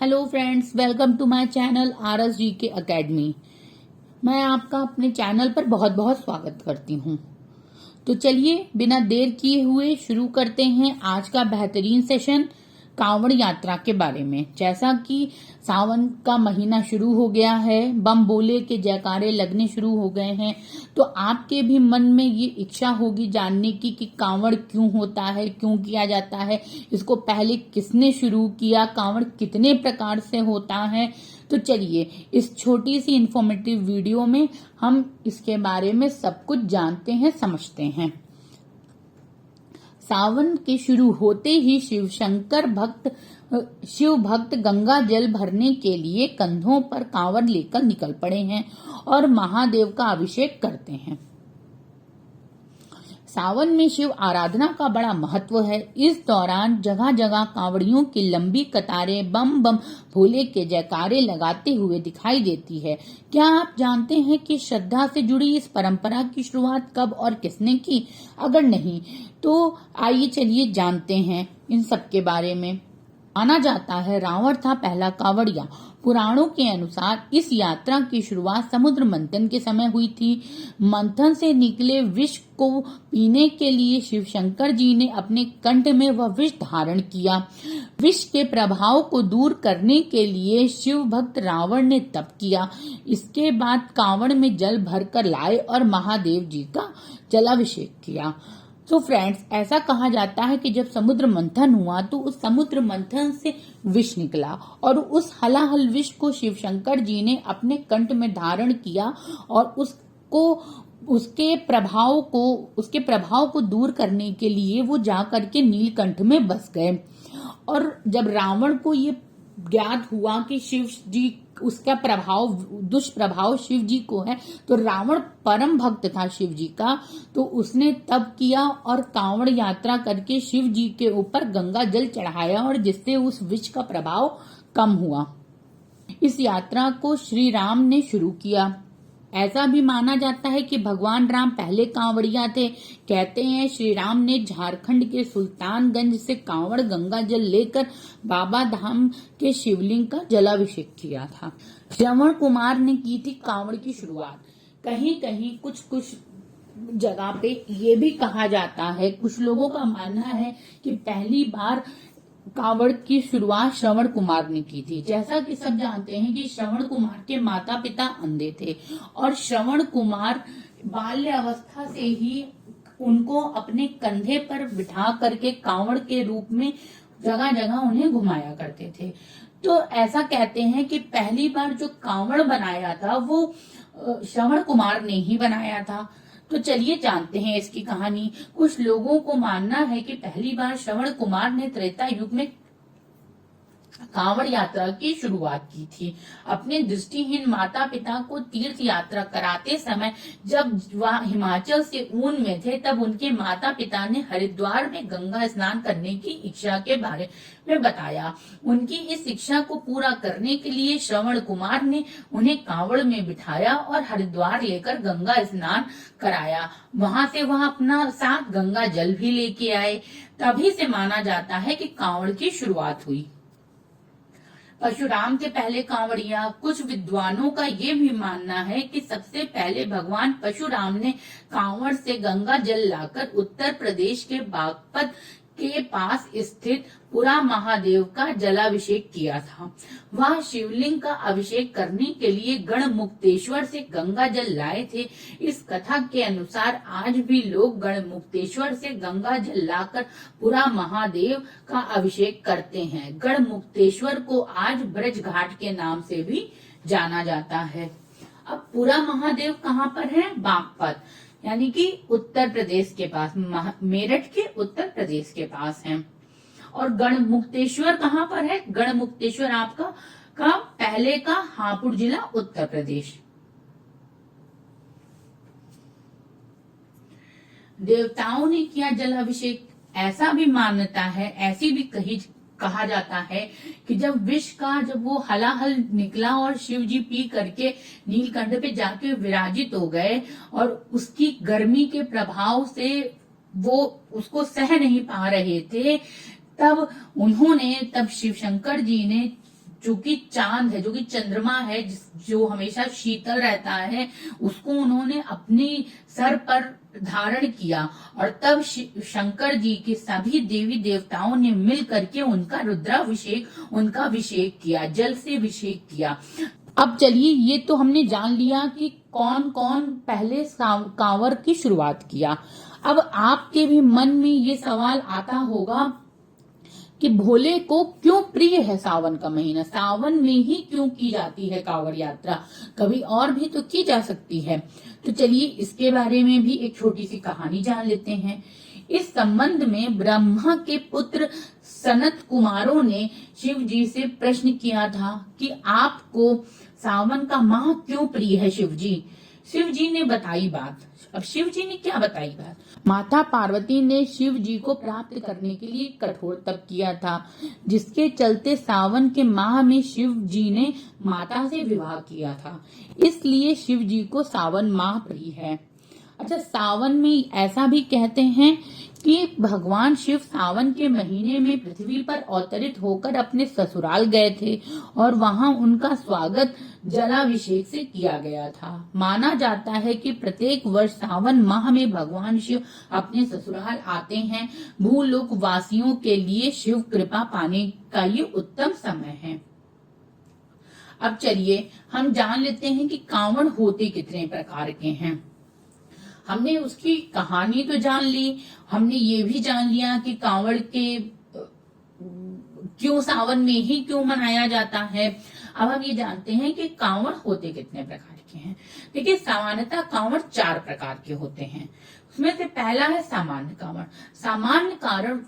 Hello friends, welcome to my channel RS ji के academy. मैं आपका अपने चैनल पर बहुत बहुत स्वागत करती हूँ। तो चलिए बिना देर किए हुए शुरू करते हैं आज का बेहतरीन सेशन कांवड़ यात्रा के बारे में। जैसा कि सावन का महीना शुरू हो गया है, बम बोले के जयकारे लगने शुरू हो गए हैं, तो आपके भी मन में ये इच्छा होगी जानने की कि कांवड़ क्यों होता है, क्यों किया जाता है, इसको पहले किसने शुरू किया, कांवड़ कितने प्रकार से होता है। तो चलिए इस छोटी सी इंफॉर्मेटिव वीडियो में हम इसके बारे में सब कुछ जानते हैं, समझते हैं। सावन के शुरू होते ही शिव भक्त गंगा जल भरने के लिए कंधों पर कांवड़ लेकर निकल पड़े हैं और महादेव का अभिषेक करते हैं। सावन में शिव आराधना का बड़ा महत्व है। इस दौरान जगह जगह कांवड़ियों की लंबी कतारें बम बम भोले के जयकारे लगाते हुए दिखाई देती है। क्या आप जानते हैं कि श्रद्धा से जुड़ी इस परंपरा की शुरुआत कब और किसने की? अगर नहीं तो आइए चलिए जानते हैं इन सब के बारे में। माना जाता है रावण था पहला कांवड़िया। पुराणों के अनुसार इस यात्रा की शुरुआत समुद्र मंथन के समय हुई थी। मंथन से निकले विष को पीने के लिए शिव शंकर जी ने अपने कंठ में वह विष धारण किया। विष के प्रभाव को दूर करने के लिए शिव भक्त रावण ने तप किया। इसके बाद कांवड़ में जल भरकर लाए और महादेव जी का जलाभिषेक किया। तो फ्रेंड्स, ऐसा कहा जाता है कि जब समुद्र मंथन हुआ तो उस समुद्र मंथन से विष निकला और उस हलाहल विष को शिव शंकर जी ने अपने कंठ में धारण किया और उसके प्रभाव को दूर करने के लिए वो जा करके नीलकंठ में बस गए। और जब रावण को ये ज्ञात हुआ कि शिव जी उसका दुष्प्रभाव शिव जी को है, तो रावण परम भक्त था शिव जी का, तो उसने तप किया और कांवड़ यात्रा करके शिव जी के ऊपर गंगा जल चढ़ाया और जिससे उस विष का प्रभाव कम हुआ। इस यात्रा को श्री राम ने शुरू किया। ऐसा भी माना जाता है कि भगवान राम पहले कांवड़िया थे। कहते हैं श्री राम ने झारखंड के सुल्तानगंज से कांवड़ गंगा जल लेकर बाबा धाम के शिवलिंग का जलाभिषेक किया था। श्रवण कुमार ने की थी कांवड़ की शुरुआत। कहीं कहीं कुछ जगह पे ये भी कहा जाता है, कुछ लोगों का मानना है कि पहली बार कांवड़ की शुरुआत श्रवण कुमार ने की थी। जैसा कि सब जानते हैं कि श्रवण कुमार के माता पिता अंधे थे और श्रवण कुमार बाल्य अवस्था से ही उनको अपने कंधे पर बिठा करके कांवड़ के रूप में जगह जगह उन्हें घुमाया करते थे। तो ऐसा कहते हैं कि पहली बार जो कांवड़ बनाया था वो श्रवण कुमार ने ही बनाया था। तो चलिए जानते हैं इसकी कहानी। कुछ लोगों को मानना है कि पहली बार श्रवण कुमार ने त्रेता युग में कांवड़ यात्रा की शुरुआत की थी। अपने दृष्टिहीन माता पिता को तीर्थ यात्रा कराते समय जब वह हिमाचल से ऊन में थे, तब उनके माता पिता ने हरिद्वार में गंगा स्नान करने की इच्छा के बारे में बताया। उनकी इस इच्छा को पूरा करने के लिए श्रवण कुमार ने उन्हें कांवड़ में बिठाया और हरिद्वार लेकर गंगा स्नान कराया। वहां से वह अपना साथ गंगा जल भी लेके आए। तभी से माना जाता है कि कांवड़ की शुरुआत हुई। परशुराम के पहले कांवड़िया। कुछ विद्वानों का ये भी मानना है कि सबसे पहले भगवान परशुराम ने कांवड़ से गंगा जल लाकर उत्तर प्रदेश के बागपत के पास स्थित पुरा महादेव का जलाभिषेक किया था। वह शिवलिंग का अभिषेक करने के लिए गढ़मुक्तेश्वर से गंगा जल लाए थे। इस कथा के अनुसार आज भी लोग गढ़मुक्तेश्वर से गंगा जल लाकर पुरा महादेव का अभिषेक करते हैं। गढ़मुक्तेश्वर को आज ब्रज घाट के नाम से भी जाना जाता है। अब पुरा महादेव कहाँ पर है? बागपत, यानी कि उत्तर प्रदेश के पास, मेरठ के उत्तर प्रदेश के पास है। और गढ़मुक्तेश्वर कहाँ पर है? गढ़मुक्तेश्वर आपका पहले का हापुड़ जिला, उत्तर प्रदेश। देवताओं ने किया जलाभिषेक। ऐसा भी मान्यता है, ऐसी भी कहा जाता है कि जब वो हलाहल निकला और शिव जी पी करके नीलकंठ पे जाके विराजित हो गए और उसकी गर्मी के प्रभाव से वो उसको सह नहीं पा रहे थे, तब शिव शंकर जी ने कि चांद है, जो कि चंद्रमा है, जो हमेशा शीतल रहता है, उसको उन्होंने अपने सर पर धारण किया और तब शंकर जी के सभी देवी देवताओं ने मिल करके उनका रुद्राभिषेक, उनका अभिषेक किया, जल से अभिषेक किया। अब चलिए, ये तो हमने जान लिया कि कौन कौन पहले कांवर की शुरुआत किया। अब आपके भी मन में ये सवाल आता होगा कि भोले को क्यों प्रिय है सावन का महीना, सावन में ही क्यों की जाती है कांवड़ यात्रा, कभी और भी तो की जा सकती है। तो चलिए, इसके बारे में भी एक छोटी सी कहानी जान लेते हैं। इस संबंध में ब्रह्मा के पुत्र सनत कुमारों ने शिव जी से प्रश्न किया था कि आपको सावन का माह क्यों प्रिय है शिव जी। शिव जी ने बताई बात। अब शिव जी ने क्या बताई बात? माता पार्वती ने शिव जी को प्राप्त करने के लिए कठोर तप किया था, जिसके चलते सावन के माह में शिव जी ने माता से विवाह किया था, इसलिए शिव जी को सावन माह प्रिय है। अच्छा, सावन में ऐसा भी कहते हैं कि भगवान शिव सावन के महीने में पृथ्वी पर अवतरित होकर अपने ससुराल गए थे और वहां उनका स्वागत जलाभिषेक से किया गया था। माना जाता है कि प्रत्येक वर्ष सावन माह में भगवान शिव अपने ससुराल आते हैं। भूलोक वासियों के लिए शिव कृपा पाने का ये उत्तम समय है। अब चलिए, हम जान लेते हैं कि कांवड़ होते कितने प्रकार के हैं। हमने उसकी कहानी तो जान ली, हमने ये भी जान लिया कि कांवड़ के क्यों सावन में ही क्यों मनाया जाता है। अब हम ये जानते हैं कि कांवड़ होते कितने प्रकार के हैं। देखिए, सामान्यतः कांवड़ 4 प्रकार के होते हैं। उसमें से पहला है सामान्य कांवड़। सामान्य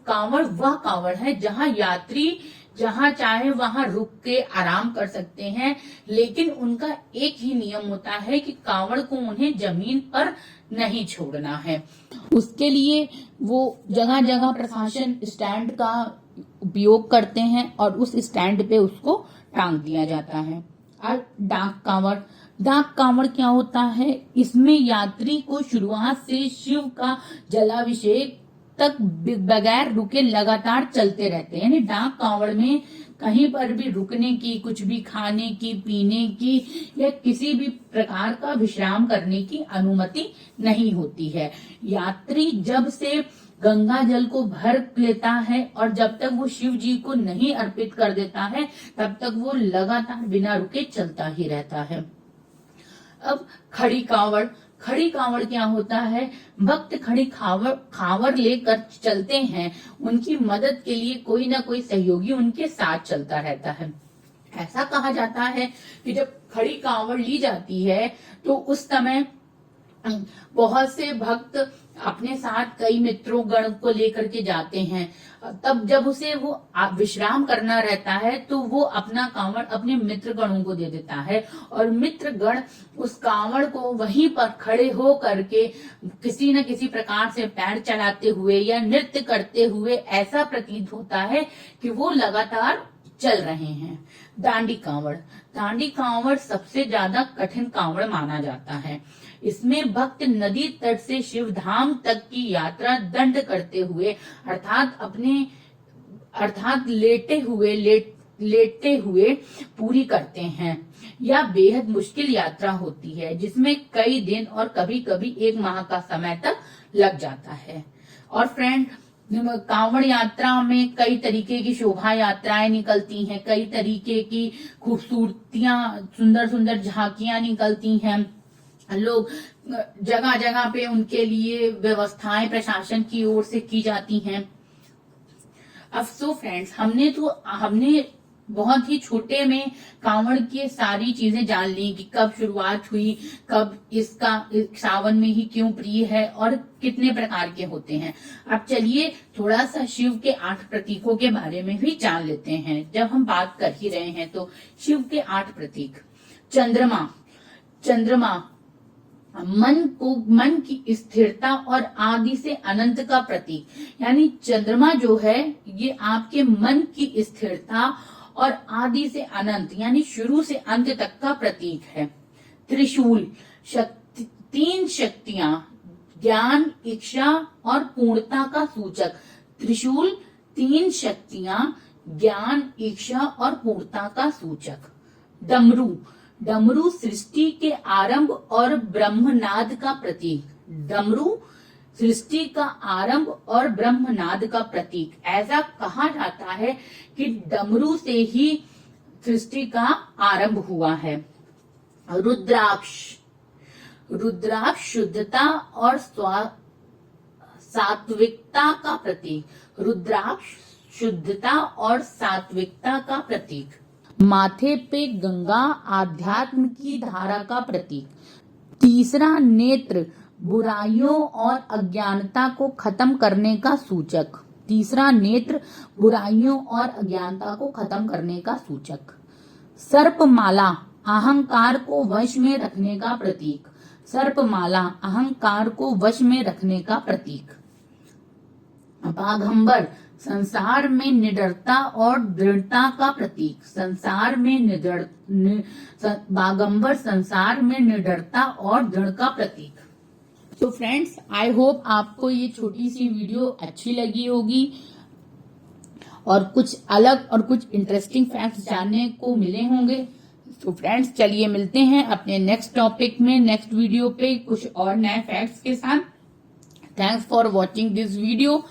कांवड़ वह कांवड़ है जहां यात्री जहां चाहे वहां रुक के आराम कर सकते हैं, लेकिन उनका एक ही नियम होता है कि कांवड़ को उन्हें जमीन पर नहीं छोड़ना है। उसके लिए वो जगह जगह प्रशासन स्टैंड का उपयोग करते हैं और उस स्टैंड पे उसको टांग दिया जाता है। और डाक कांवड़ क्या होता है? इसमें यात्री को शुरुआत से शिव का जलाभिषेक तक बगैर रुके लगातार चलते रहते हैं। यानी डाक कांवड़ में कहीं पर भी रुकने की, कुछ भी खाने की, पीने की या किसी भी प्रकार का विश्राम करने की अनुमति नहीं होती है। यात्री जब से गंगा जल को भर लेता है और जब तक वो शिव जी को नहीं अर्पित कर देता है, तब तक वो लगातार बिना रुके चलता ही रहता है। अब खड़ी कांवड़ क्या होता है? भक्त खड़ी खावर लेकर चलते हैं। उनकी मदद के लिए कोई ना कोई सहयोगी उनके साथ चलता रहता है। ऐसा कहा जाता है कि जब खड़ी कांवड़ ली जाती है तो उस समय बहुत से भक्त अपने साथ कई मित्रों गण को लेकर के जाते हैं। तब जब उसे वो विश्राम करना रहता है तो वो अपना कांवड़ अपने मित्र गणों को दे देता है और मित्र गण उस कांवड़ को वहीं पर खड़े हो करके किसी न किसी प्रकार से पैर चलाते हुए या नृत्य करते हुए ऐसा प्रतीत होता है कि वो लगातार चल रहे हैं। दांडी कांवड़ सबसे ज्यादा कठिन कांवड़ माना जाता है। इसमें भक्त नदी तट से शिवधाम तक की यात्रा दंड करते हुए अर्थात लेटते हुए पूरी करते हैं। यह बेहद मुश्किल यात्रा होती है जिसमें कई दिन और कभी कभी 1 माह का समय तक लग जाता है। और फ्रेंड, कांवड़ यात्रा में कई तरीके की शोभा यात्राएं निकलती हैं, कई तरीके की खूबसूरतियां, सुंदर सुंदर झांकियां निकलती हैं। लोग जगह जगह पे उनके लिए व्यवस्थाएं प्रशासन की ओर से की जाती हैं। अब सो फ्रेंड्स, हमने बहुत ही छोटे में कांवड़ की सारी चीजें जान ली कि कब शुरुआत हुई, कब इसका सावन में ही क्यों प्रिय है और कितने प्रकार के होते हैं। अब चलिए थोड़ा सा शिव के 8 प्रतीकों के बारे में भी जान लेते हैं। जब हम बात कर ही रहे हैं तो शिव के 8 प्रतीक। चंद्रमा मन की स्थिरता और आदि से अनंत का प्रतीक। यानी चंद्रमा जो है ये आपके मन की स्थिरता और आदि से अनंत यानी शुरू से अंत तक का प्रतीक है। त्रिशूल 3 शक्तियां, ज्ञान, इच्छा और पूर्णता का सूचक। त्रिशूल 3 शक्तियां, ज्ञान, इच्छा और पूर्णता का सूचक। डमरू, डमरू सृष्टि के आरंभ और ब्रह्मनाद का प्रतीक। डमरू सृष्टि का आरंभ और ब्रह्मनाद का प्रतीक। ऐसा कहा जाता है कि डमरू से ही सृष्टि का आरंभ हुआ है। रुद्राक्ष, रुद्राक्ष शुद्धता और सात्विकता का प्रतीक। रुद्राक्ष शुद्धता और सात्विकता का प्रतीक। माथे पे गंगा, आध्यात्म की धारा का प्रतीक। तीसरा नेत्र, बुराइयों और अज्ञानता को खत्म करने का सूचक। तीसरा नेत्र, बुराइयों और अज्ञानता को खत्म करने का सूचक। सर्पमाला, अहंकार को वश में रखने का प्रतीक। सर्पमाला, अहंकार को वश में रखने का प्रतीक। बाघंबर, संसार में निडरता और दृढ़ता का प्रतीक। संसार में बाघंबर संसार में निडरता और दृढ़ का प्रतीक। तो फ्रेंड्स, आई होप आपको ये छोटी सी वीडियो अच्छी लगी होगी और कुछ अलग और कुछ इंटरेस्टिंग फैक्ट्स जानने को मिले होंगे। तो फ्रेंड्स, चलिए मिलते हैं अपने नेक्स्ट टॉपिक में, नेक्स्ट वीडियो पे कुछ और नए फैक्ट्स के साथ। Thanks for watching this video.